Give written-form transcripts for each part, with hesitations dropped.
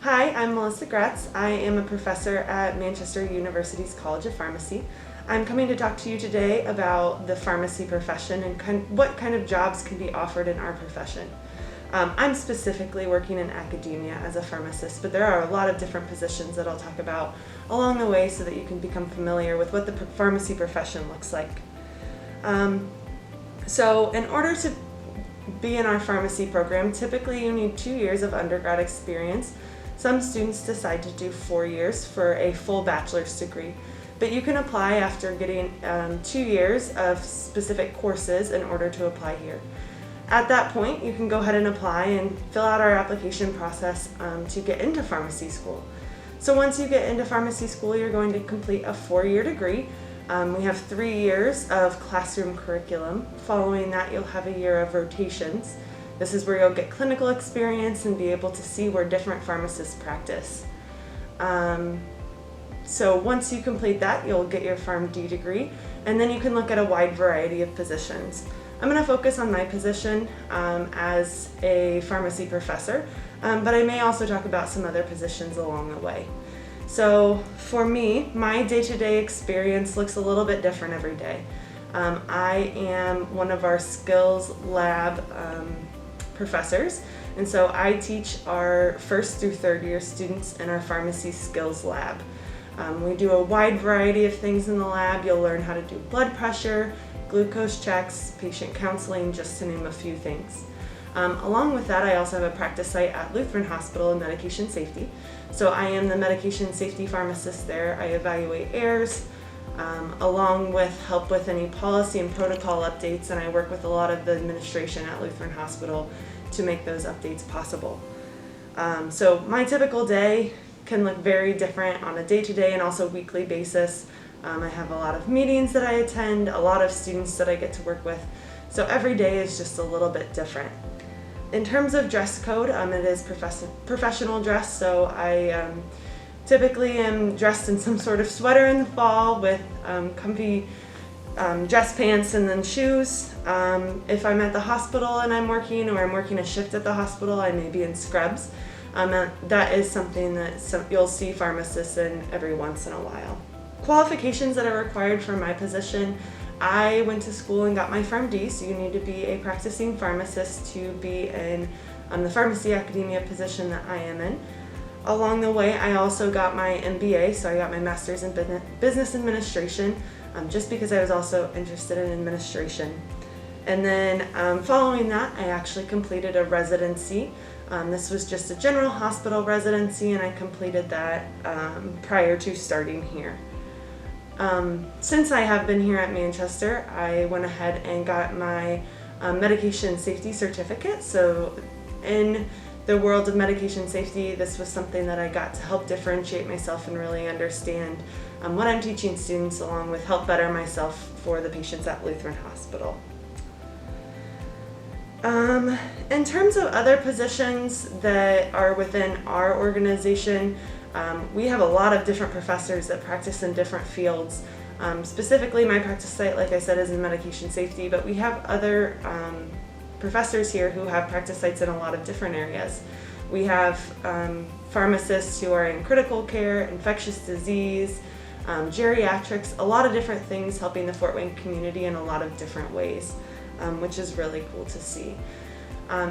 Hi, I'm Melissa Gratz. I am a professor at Manchester University's College of Pharmacy. I'm coming to talk to you today about the pharmacy profession and what kind of jobs can be offered in our profession. I'm specifically working in academia as a pharmacist, but there are a lot of different positions that I'll talk about along the way so that you can become familiar with what the pharmacy profession looks like. So in order to be in our pharmacy program, typically you need 2 years of undergrad experience. Some students decide to do 4 years for a full bachelor's degree, but you can apply after getting 2 years of specific courses in order to apply here. At that point, you can go ahead and apply and fill out our application process to get into pharmacy school. So once you get into pharmacy school, you're going to complete a 4-year degree. We have 3 years of classroom curriculum. Following that, you'll have a year of rotations. This is where you'll get clinical experience and be able to see where different pharmacists practice. So once you complete that, you'll get your PharmD degree, and then you can look at a wide variety of positions. I'm going to focus on my position as a pharmacy professor, but I may also talk about some other positions along the way. So for me, my day-to-day experience looks a little bit different every day. I am one of our skills lab professors, and so I teach our 1st through 3rd year students in our pharmacy skills lab. We do a wide variety of things in the lab. You'll learn how to do blood pressure, glucose checks, patient counseling, just to name a few things. Along with that, I also have a practice site at Lutheran Hospital in medication safety. So I am the medication safety pharmacist there. I evaluate errors, along with help with any policy and protocol updates, and I work with a lot of the administration at Lutheran Hospital to make those updates possible. So my typical day can look very different on a day-to-day and also weekly basis. I have a lot of meetings that I attend, a lot of students that I get to work with, so every day is just a little bit different. In terms of dress code, it is professional dress, so I typically am dressed in some sort of sweater in the fall with comfy dress pants and then shoes. If I'm at the hospital and I'm working, or I'm working a shift at the hospital, I may be in scrubs. That is something that you'll see pharmacists in every once in a while. Qualifications that are required for my position: I went to school and got my PharmD, so you need to be a practicing pharmacist to be in the pharmacy academia position that I am in. Along the way, I also got my MBA, so I got my Master's in Business Administration, just because I was also interested in administration. And then following that, I actually completed a residency. This was just a general hospital residency, and I completed that prior to starting here. Since I have been here at Manchester, I went ahead and got my medication safety certificate. So in the world of medication safety, this was something that I got to help differentiate myself and really understand what I'm teaching students, along with help better myself for the patients at Lutheran Hospital. In terms of other positions that are within our organization, we have a lot of different professors that practice in different fields. Specifically, my practice site, like I said, is in medication safety, but we have other professors here who have practice sites in a lot of different areas. We have pharmacists who are in critical care, infectious disease, geriatrics, a lot of different things, helping the Fort Wayne community in a lot of different ways, which is really cool to see.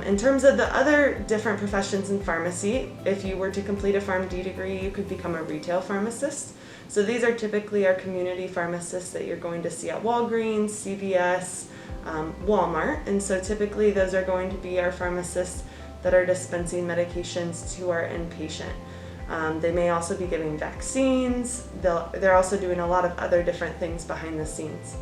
In terms of the other different professions in pharmacy, if you were to complete a PharmD degree, you could become a retail pharmacist. So these are typically our community pharmacists that you're going to see at Walgreens, CVS, Walmart. And so typically those are going to be our pharmacists that are dispensing medications to our inpatient. They may also be giving vaccines. They're also doing a lot of other different things behind the scenes.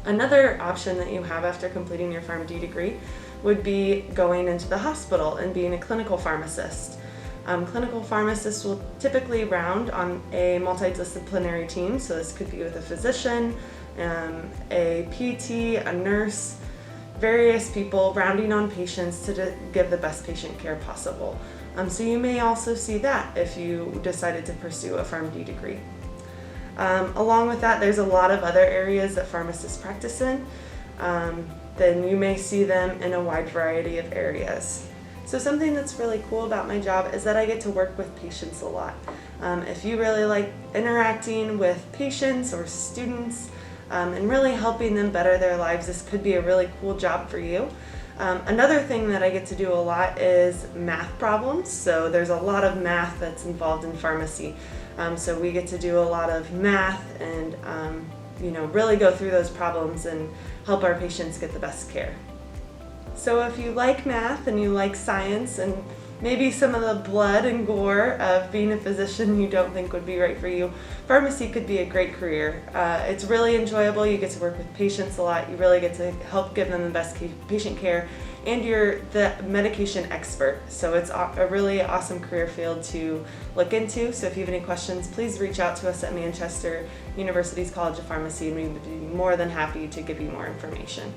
Another option that you have after completing your PharmD degree would be going into the hospital and being a clinical pharmacist. Clinical pharmacists will typically round on a multidisciplinary team, so this could be with a physician, a PT, a nurse, various people rounding on patients to give the best patient care possible. So you may also see that if you decided to pursue a PharmD degree. Along with that, there's a lot of other areas that pharmacists practice in. Then you may see them in a wide variety of areas. So something that's really cool about my job is that I get to work with patients a lot. If you really like interacting with patients or students and really helping them better their lives, this could be a really cool job for you. Another thing that I get to do a lot is math problems. So there's a lot of math that's involved in pharmacy. So we get to do a lot of math and really go through those problems and help our patients get the best care. So if you like math and you like science and maybe some of the blood and gore of being a physician you don't think would be right for you, pharmacy could be a great career. It's really enjoyable. You get to work with patients a lot. You really get to help give them the best patient care, and you're the medication expert. So it's a really awesome career field to look into. So if you have any questions, please reach out to us at Manchester University's College of Pharmacy, and we would be more than happy to give you more information.